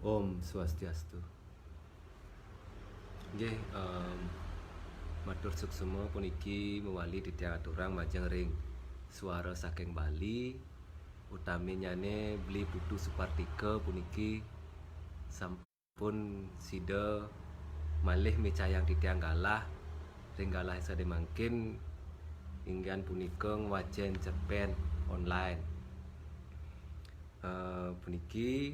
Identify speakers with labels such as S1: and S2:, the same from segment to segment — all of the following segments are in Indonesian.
S1: Om Swastiastu. Nggih, matur suksema puniki mewali titiang aturang majeng ring suara saking Bali utami nyane Bli Putu Supartika puniki sampun sida malih micayang titiang galah ring galah sade mangkin inggan punika ngwajen cerpen online. Puniki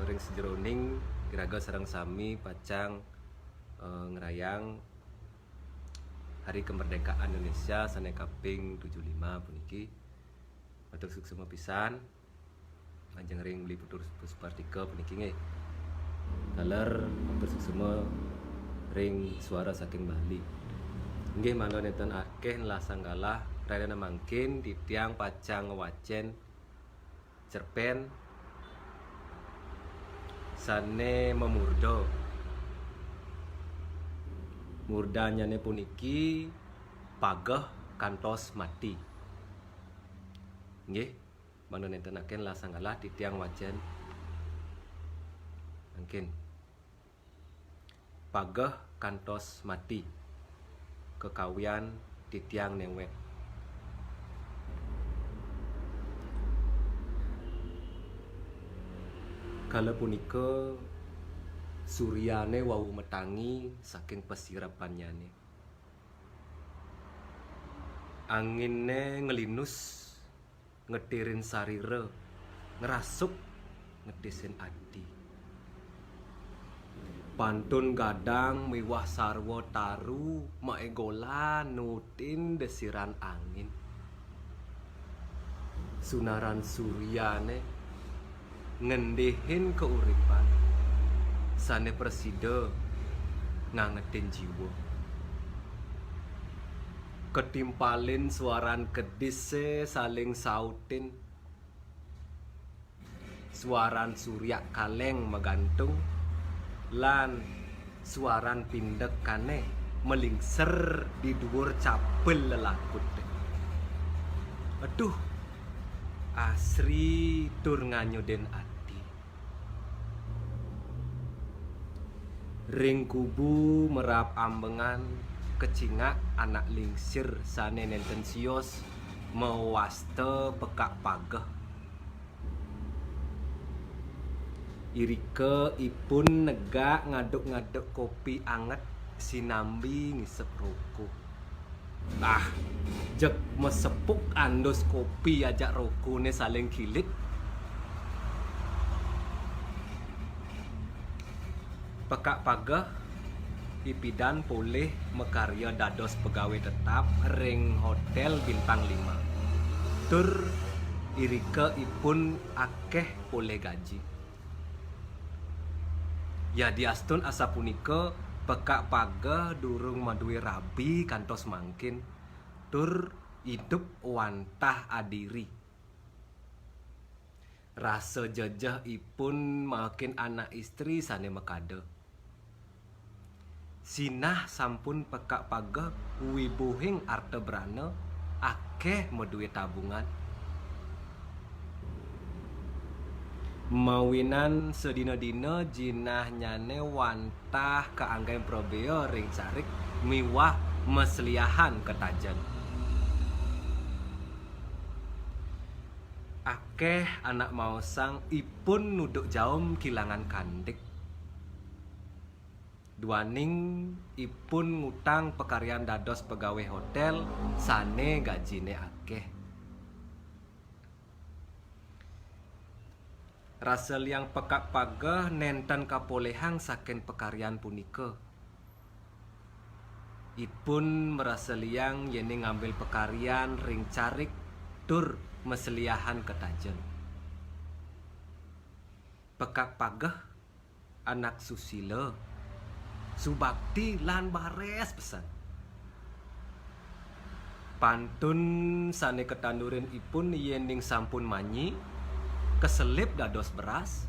S1: ring sejeroning kiraga sareng sami pacang ngerayang Hari Kemerdekaan Indonesia sane kaping 75 puniki. Matur suksema pisan panjang ring Bli Putu Supartika puniki nggih. Daler matur suksema ring suara saking Bali. Nggih mangga nenten akeh lasanggalah radana mangkin titiang pacang wajen cerpen sane memurda. Murdanyane puniki pageh kantos mati. Nggih, mangga nenten akeh lasanggalah titiang wajen mangkin. Pageh kantos mati. Kekawian titiang newek. Kala punika suryane wau metangi saking pesirapanyane. Angine ngelinus ngetirin sarira, ngerasuk ngetisin adi. Pantun gadang miwah sarwa taru maegola nutin desiran angin. Sunaran suryane ngendihin keuripan sane presida ngangetin jiwa. Ketimpalin suaran kedise saling sautin. Suaran surya kaleng megantung lan suaran pindek kane melingser di dhuwur capel lelakut. Aduh, asri tur nganyoden ati. Ring kubu merap ambengan kecingak anak lingsir sane nenten sios mewaste pekak pageh. Irike ipun negak ngaduk-ngaduk kopi anget sinambi ngisep rokok. Jek mesepuk andos kopi ajak rokone saling kilit. Pekak pageh ipidan poleh mekarya dados pegawai tetap ring hotel bintang 5. Tur irike ipun akeh poleh gaji. Ya diastun asa punika pekak pageh durung maduwe rabi kantos mangkin. Tur hidup wantah adiri. Rasa jejeh ipun makin anak istri sane mekade. Sinah sampun pekak pageh wibuhing artebrana akeh maduwe tabungan. Mawinan sedina-dina jinah nyane wantah keanggai probeo ring carik miwah mesliahan ketajan. Akeh anak maosang ipun nuduk jaom kilangan kandik. Duaning ipun ngutang pekaryan dados pegawai hotel sane gajine akeh. Rasa liang pekak pageh nenten kapolehang saking pekaryan punika. Ipun merasa liang yene ngambil pekaryan ring carik tur meseliahan ketajen. Pekak pageh anak susila, subakti lan bares pesan. Pantun sane ketandurin ipun yening sampun manyi keselip dados beras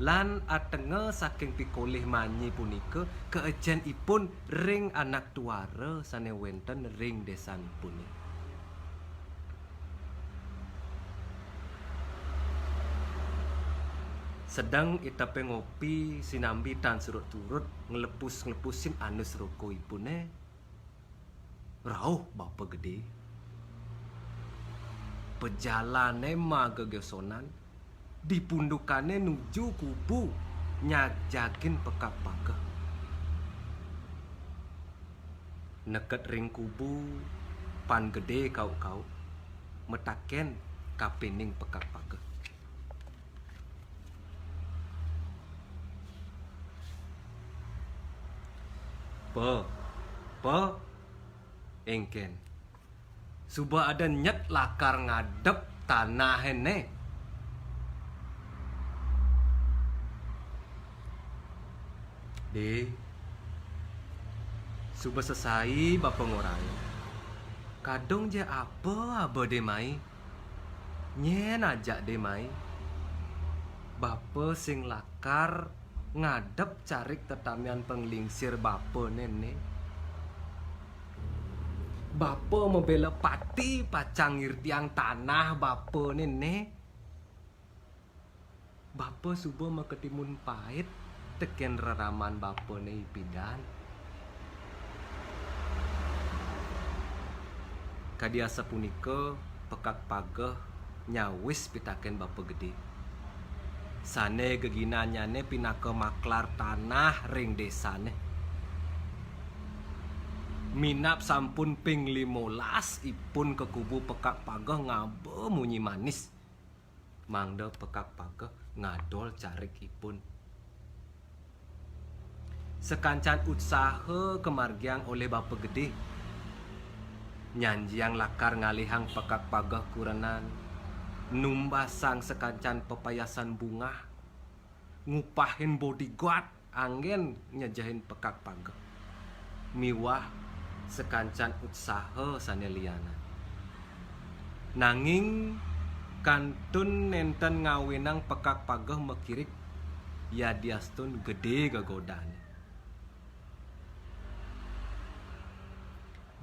S1: lan atenge saking pikolih manyi punika keejen ipun ring anak tuara sane wenten ring desanipun. Sedang itape ngopi sinambi tan surut turut ngelepus-ngelepusin anus roko ipune. Rauh bapa gede. Pejalane magegesonan dipundukane nuju kubu nyajakin pekak pageh. Neket ring kubu pan gede kau metaken kapening pekak pageh. Po engken suba ada nyet lakar ngadep tanah hene. De suba selesai bapa ngorai kadong je apa de mai nyen ajak de mai bapa sing lakar ngadep carik tetamian penglingsir bapa nene. Bapa membela pati pacangir tiang tanah bapa nene. Bapa subuh maketimun pahit teken reraman bapa ne pidan. Kadiasa punika pekak pageh nyawis pitaken bapa gede. Sane geginanyane pinaka maklar tanah ring desane. Minap sampun ping 15 ipun ke kubu pekak pageh ngabe munyi manis. Mangda pekak pageh ngadol carik ipun. Sekancan usaha kemargiang oleh bapa gede. Nyanjiang lakar ngalihang pekak pageh kurenan. Numbasang sekancan pepayasan bunga. Ngupahin bodyguard angin nyejahin pekak pageh. Miwah sekancan usaha saneliana. Nanging kantun nenten ngawinang pekak pageh mekirik ya diastun gede gegodane.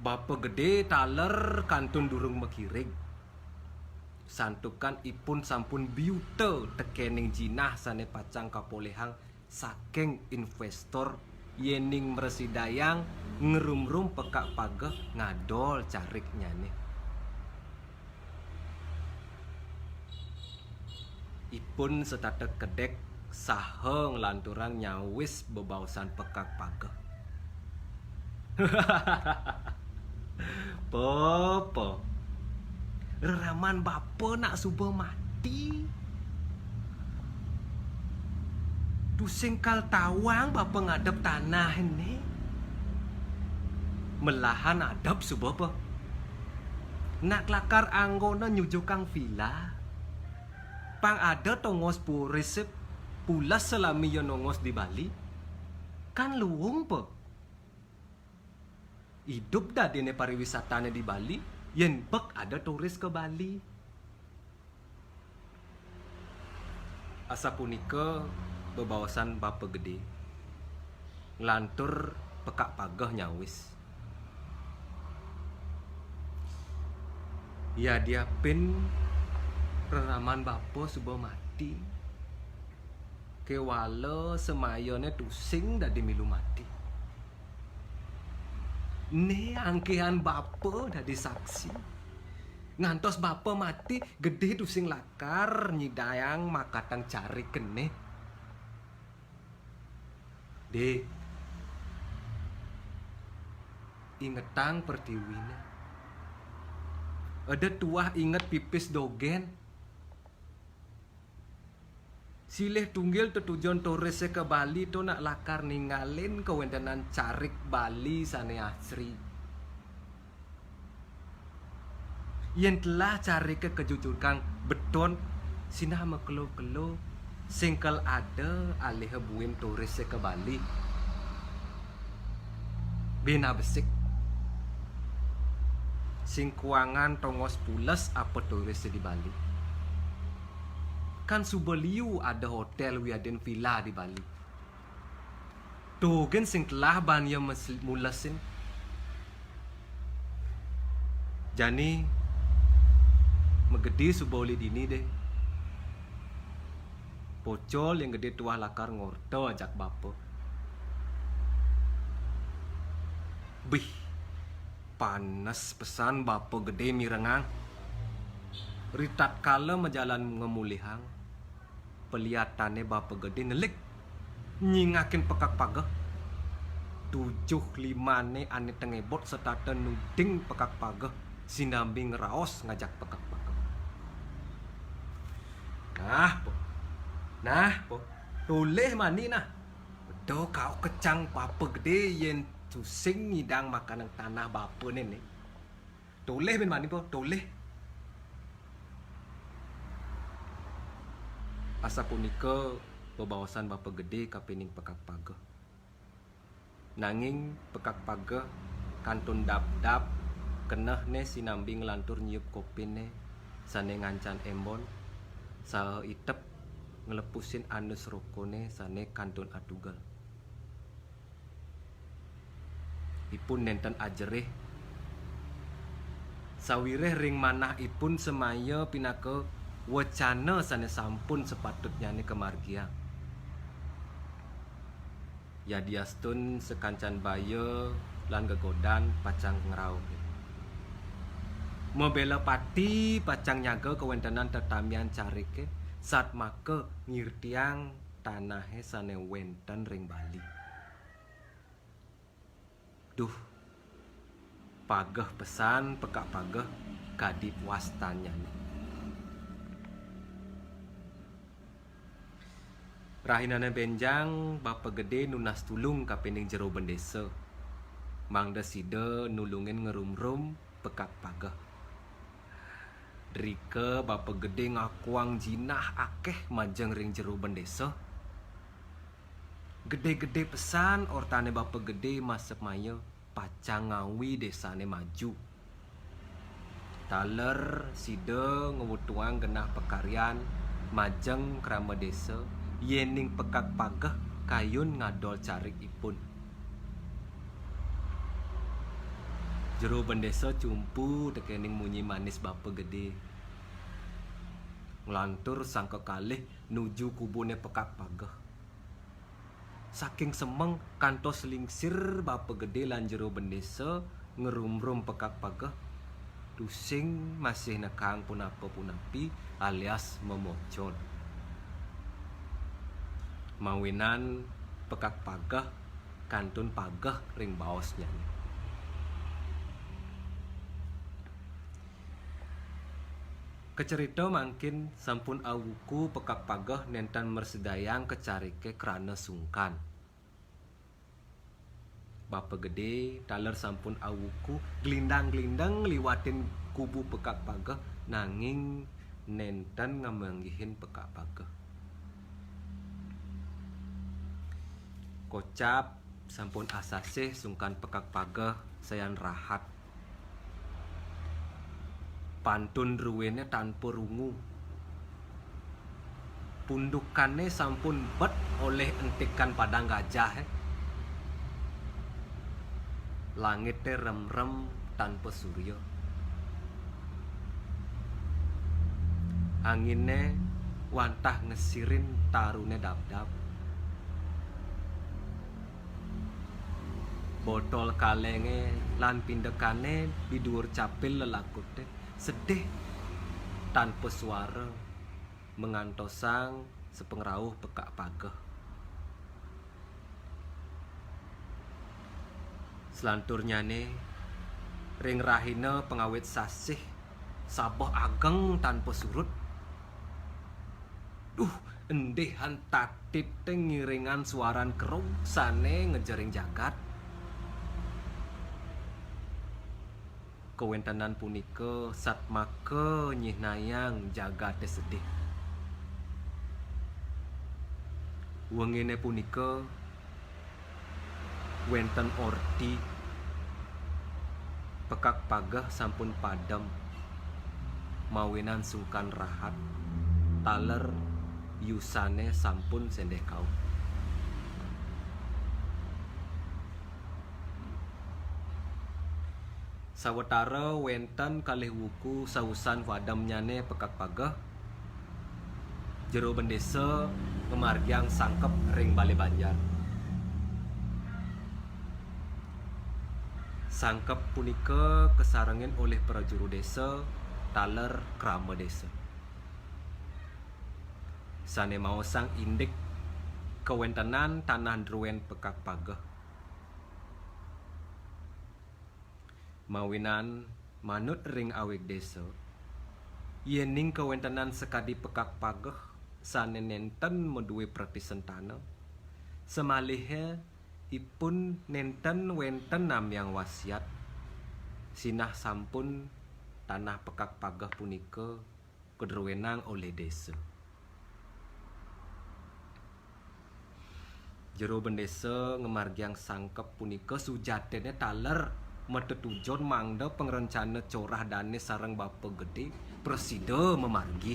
S1: Bapa gede taler kantun durung mekirik. Santukan ipun sampun biute tekening jinah sane pacang kapolehang saking investor yening meresidayang ngerum-rum pekak pageh ngadol carik nyane. Ipun setatek kedek saha nglanturang nyawis bebaosan pekak pageh. Popo reraman bapa nak subuh mati. Tusing kal tawang bapa ngadep tanah ini. Melahan adap subuh apa? Nak lakar anggona nyujukang villa. Pang ada tongos purisip pulas selami yo nongos di Bali. Kan luung po. Hidup dah dene pariwisatane di Bali. Yen bek ada turis ke Bali. Asa punika bebawasan bapa gede. Nglantur pekak pageh nyawis. Ya dia pin reraman bapa subuh mati. Kewala semayone tusing dadi milu mati. Ne angkehan bapa dadi saksi. Ngantos bapa mati gede tusing lakar nyidayang makatang cari kene. De ingetang pertiwine. Ada tuah inget pipis dogen. Silih tunggil tujuan turis ke Bali tu nak lakar ninggalin kewentenan carik Bali sane asri. Yen telah cari kejujuran beton sinah mekelo-kelo singkel ada alih buin turis ke Bali. Bina besik. Sing kuangan tongos pules apa turis di Bali. Kan subeliu ada hotel wiaden villa di Bali. Togen sing telah banya mulesin. Jani megedi suboli dini deh. Pocol yang gede tuah lakar ngorto ajak bapa. Bih, panas pesan bapa gede mirengang. Ritat kala majalan ngemulihang. Pelihatane bapa gede nelik. Nyingakin pekak pagah. 7-5 ane tengebot setata nuding pekak pagah. Sinambi ngeraos ngajak pekak pagah. Nah, po. Toleh mani nah. Do kau kecang bapa gede yen susing ngidang makanan tanah bapa nenek. Toleh ben mani po, toleh. Asa punika bebawasan bapa gede kapening pekak pagah. Nanging pekak pagah kantun dap-dap keneh ne sinambi ngelantur nyiup kopine sane ngancan embon saha itep ngelepusin anus rokone sane kantun adugal. Ipun nenten ajereh sawireh ring manah ipun semaya pinaka wacana sane sampun sepatutnya ne kemargia. Yadiastun sekancan baya lan gegodan pacang ngerau. Mebela pati pacang nyaga kewentanan tetamian carike saat maka ngirtiang tanahe sane wenten ring Bali. Duh, pagah pesan pekak pagah kadip wastanya. Rahinane benjang bapa gede nunas tulung kapening jero bendesa. Mangda sida nulungin ngerum-rum pekak pagah. Drika bapa gede ngakuang jinah akeh majeng ring jero bendesa. Gede-gede pesan ortane bapa gede masep maya pacang ngawi desane maju. Taler sida ngewutuang genah pekaryan majeng krama desa. Yening pekak pagah kayun ngadol carik ipun. Jero bendesa cumpu tekening munyi manis bapa gede. Nglantur sang kekalih nuju kubune pekak pagah. Saking semeng kantos lingsir bapa gede lan jero bendesa ngerum-rum pekak pagah. Dusing masih nekang punapa-punapi alias memocon. Mawinan pekak pagah kantun pagah ring baosnya. Kecerita mangkin sampun awuku pekak pagah nenten mersedayang kecarike krana sungkan. Bapa gede taler sampun awuku glindang-glindang liwatin kubu pekak pagah nanging nenten ngamanggihin pekak pagah. Kocap sampun asasih sungkan pekak pagah sayan rahat. Pantun ruwene tanpa rungu. Pundukane sampun bet oleh entikan padang gajah. Langite rem-rem tanpa surya. Angine wantah ngesirin tarune dap-dap. Botol kalenge lan pindekane bidur capil lelakute sedih tanpa suara mengantosang sepengrauh pekak pagah. Selanturnyane ring rahina pengawit sasih sabah ageng tanpa surut. Endehan tatip tengiringan suaran kerung sane ngejering jagat. Kewentanan punika satmaka nyihnayang jagate sedih. Wengene punika wenten orti pekak pagah sampun padam mawinan sungkan rahat taler yusane sampun sendeh kau. Sawetara wenten kalih wuku sausan padamnyane pekak pagah. Jero bendesa ngemargiang sangkep ring Bale Banjar. Sangkep punika kesarengin oleh prajuru desa taler krama desa. Sane mau sang indik kewentenan tanah druwen pekak pageh. Mawinan manut ring awik desa. Yening kewentenan sekadi pekak pageh sane nenten meduwe pertisen tanah. Semalihe ipun nenten wenten namyang wasiat. Sinah sampun tanah pekak pageh punika kedruwenang oleh desa. Jero bendesa ngemargiang sangkep punika sujatene taler metetujon mangda pengrencana corah dane sareng bapa gede presida memargi.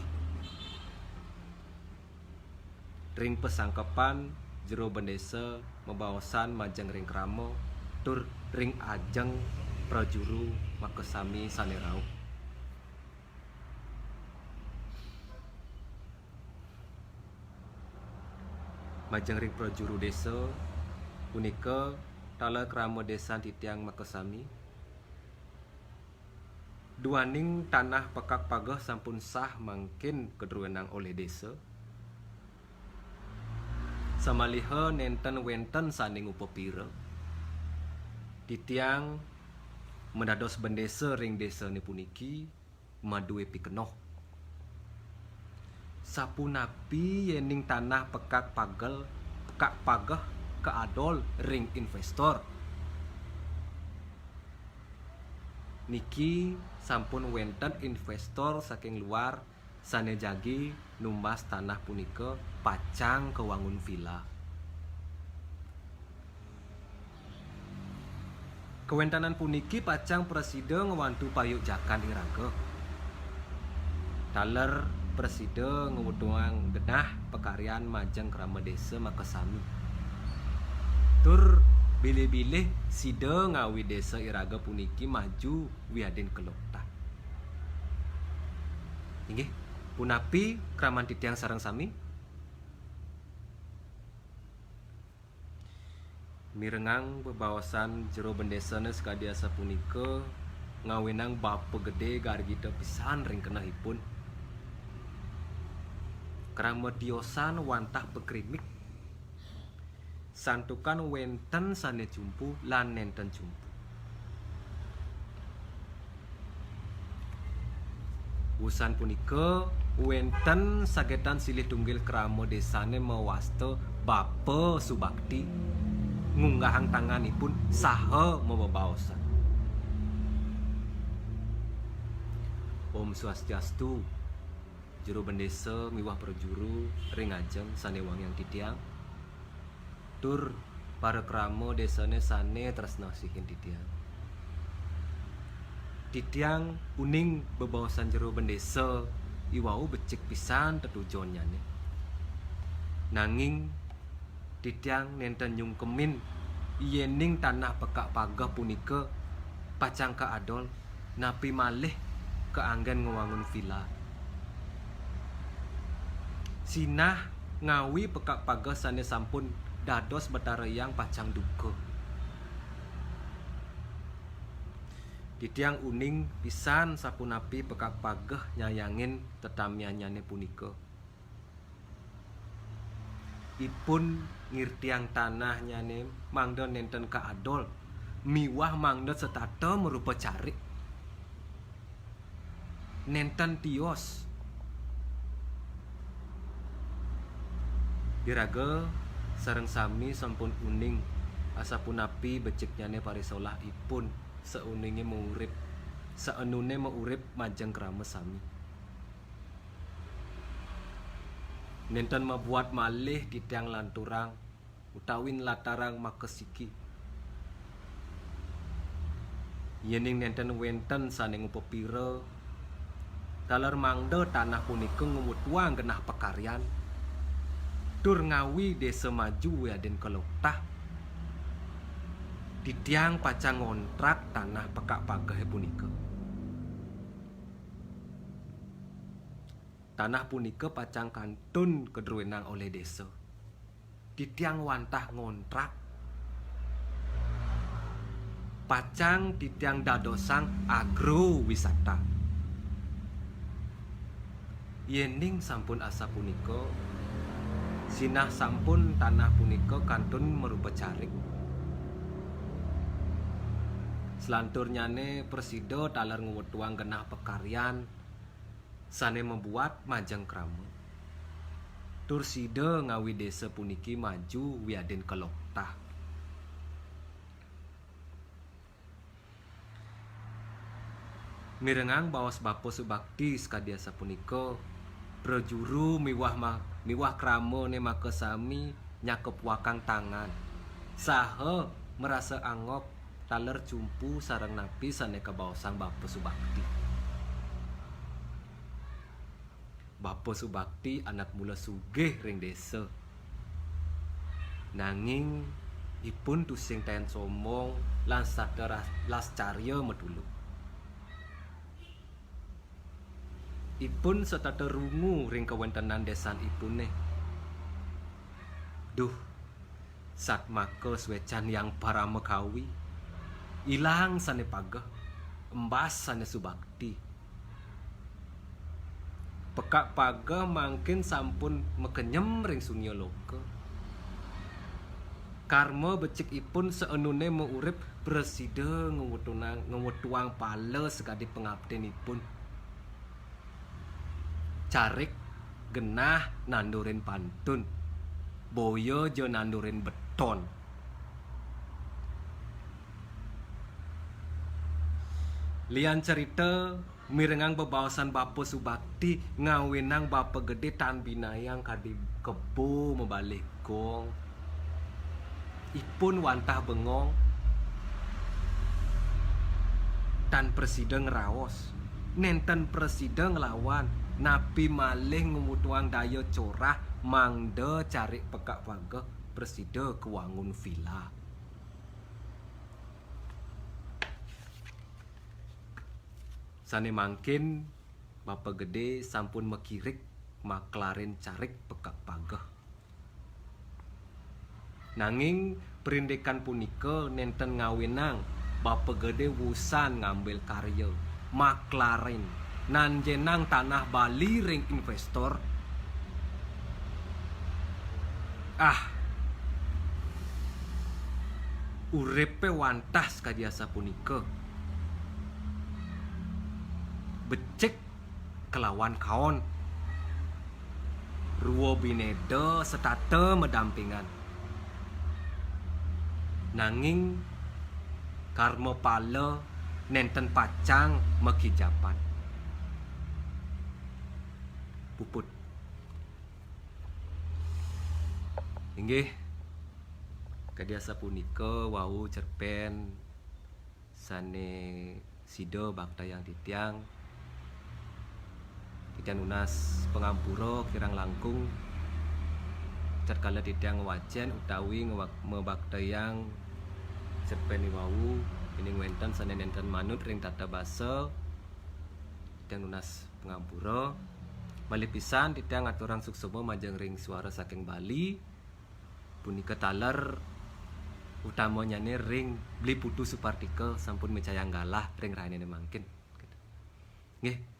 S1: Ring pesangkepan jero bendesa membawasan majeng ring kramo tur ring ajeng prajuru makesami sane rauh. Majeng ring prajuru desa punika taler krama desa titiang makesami. Duaning tanah pekak pageh sampun sah mangkin kedruwenang oleh desa. Samaliha nenten wenten saning upepira. Titiang mendados bendesa ring desa ni puniki maduwe pikenoh. Sapunapi yening tanah pekak pageh keadol ring investor. Niki sampun wenten investor saking luar sane jagi numbas tanah punika pacang kewangun villa. Kewentanan puniki pacang presida ngewantu payuk jakan iraga. Taler presida ngewedhuang genah pekaryan majeng krama desa makesami. Tur bilih-bilih sida ngawi desa iraga puniki maju wiaden kelokta. Inggih, punapi kraman titiang sareng sami? Mirengang bebawasan jero bendesane sakadiasa punika ngawinang bapa gede gargita pisan ring kenahipun. Krama tiosan wantah pekrimik. Santukan wenten sane jumpu lan nenten jumpu. Wusan punika wenten sagetan silih tunggil krama desane mewasta Bapa Subakti ngunggahang tanganipun saha mebebaosan. Om Swastiastu. Juru bendesa miwah prajuru ring ajeng sane wangyang titiang. Tur para krama desane sane tresna sihin titiang. Titiang uning bebawasan jero bendesa iwau becik pisan tetujonyane. Nanging titiang nenten nyungkemin yening tanah pekak pageh punika pacang kaadol napi malih keanggen ngewangun villa. Sinah ngawi pekak pageh sane sampun dados betareyang pacang duka. Titiang uning pisan sapunapi pekak pageh nyayangin tetamyanyane punika. Ipun ngirtiang tanah nyane mangda nenten kaadol miwah mangda setata merupa carik. Nenten tios. Diraga sareng sami sampun uning asapunapi beciknyane parisolah ipun seuninge mengurip saenune meurip majeng krama sami. Nenten membuat malih titiang lanturang utawin latarang makesiki. Yening nenten wenten saning upepira taler mangda tanah punika ngumutuang genah pekaryan. Tur ngawi desa maju wiaden keloktah. Titiang pacang ngontrak tanah pekak pageh punika. Tanah punika pacang kantun kedruwenang oleh desa. Titiang wantah ngontrak. Pacang titiang dadosang agrowisata. Yening sampun asa punika sinah sampun tanah punika kantun merupa carik. Selanturnyane presida taler nguwetuang genah pekaryan sane membuat majeng krama. Tursida ngawi desa puniki maju wiaden keloktah. Mirengang bawas Bapa Subakti sakadiasa punika prajuru miwah krama ne makasami nyakep wakang tangan. Saha merasa angop taler cumpu sareng napi sane kabaosang Bapa Subakti. Bapa Subakti anak mula sugih ring desa. Nanging ipun tusing ten somong lan sadar las carya meduluk. Ipun setata rungu ring kawontenan desan ipune. Duh, sat maka swecan yang para mekawi ilang sane pagah, embas sane Subakti. Pekak pagah mangkin sampun mekenyem ring sunya loka. Karma becik ipun seenune meurip presida ngewetuang pala sekadi pengabdenipun. Carik genah nandurin pantun, boyo jo nandurin beton. Lian cerita mirengang bebawasan Bapa Subakti ngawinang Bapa Gede tan binayang kadi kebo membalik gong. Ipun wantah bengong tan presiden ngeraos. Nenten presiden ngelawan napi malih ngumutuang daya corah mangda cari pekak pagah presiden kewangun villa. Sane mangkin Bapa Gede sampun mekirik maklarin carik pekak pagah. Nanging perindekan punika nenten ngawinang Bapa Gede wusan ngambil karya maklarin nanjenang tanah Bali ring investor. Urepe wantas kadiasa punika. Becik kelawan kaon. Ruwo bineda setate medampingan. Nanging karma pala nenten pacang mekijapan. Puput. Inggih kadiasa punika wau cerpen sane sida bakta yang titiang unas pengampura kirang langkung cat kala titiang wajen utawi mebakta yang cerpen wau ini wenten sane nenten manut ring tata basa titiang unas pengampura. Bali pisan titiang aturang suksema majeng ring suara saking Bali punika taler utamanya ring beli putu Supartika sampun mecayang galah ring raine mangkin. Nggih.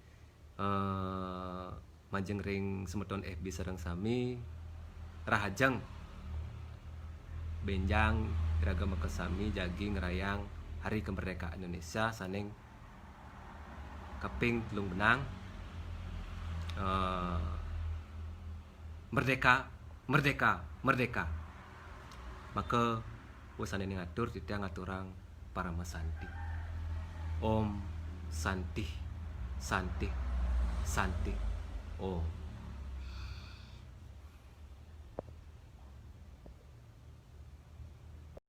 S1: Majeng ring semeton FB sareng sami rahajeng benjang iraga makasami jagi ngerayang Hari Kemerdekaan Indonesia saning kaping 3 benang. Merdeka, merdeka, merdeka. Maka wasane ngatur titiang ngaturang para masanti. Om Santi, Santi, Santi. Oh.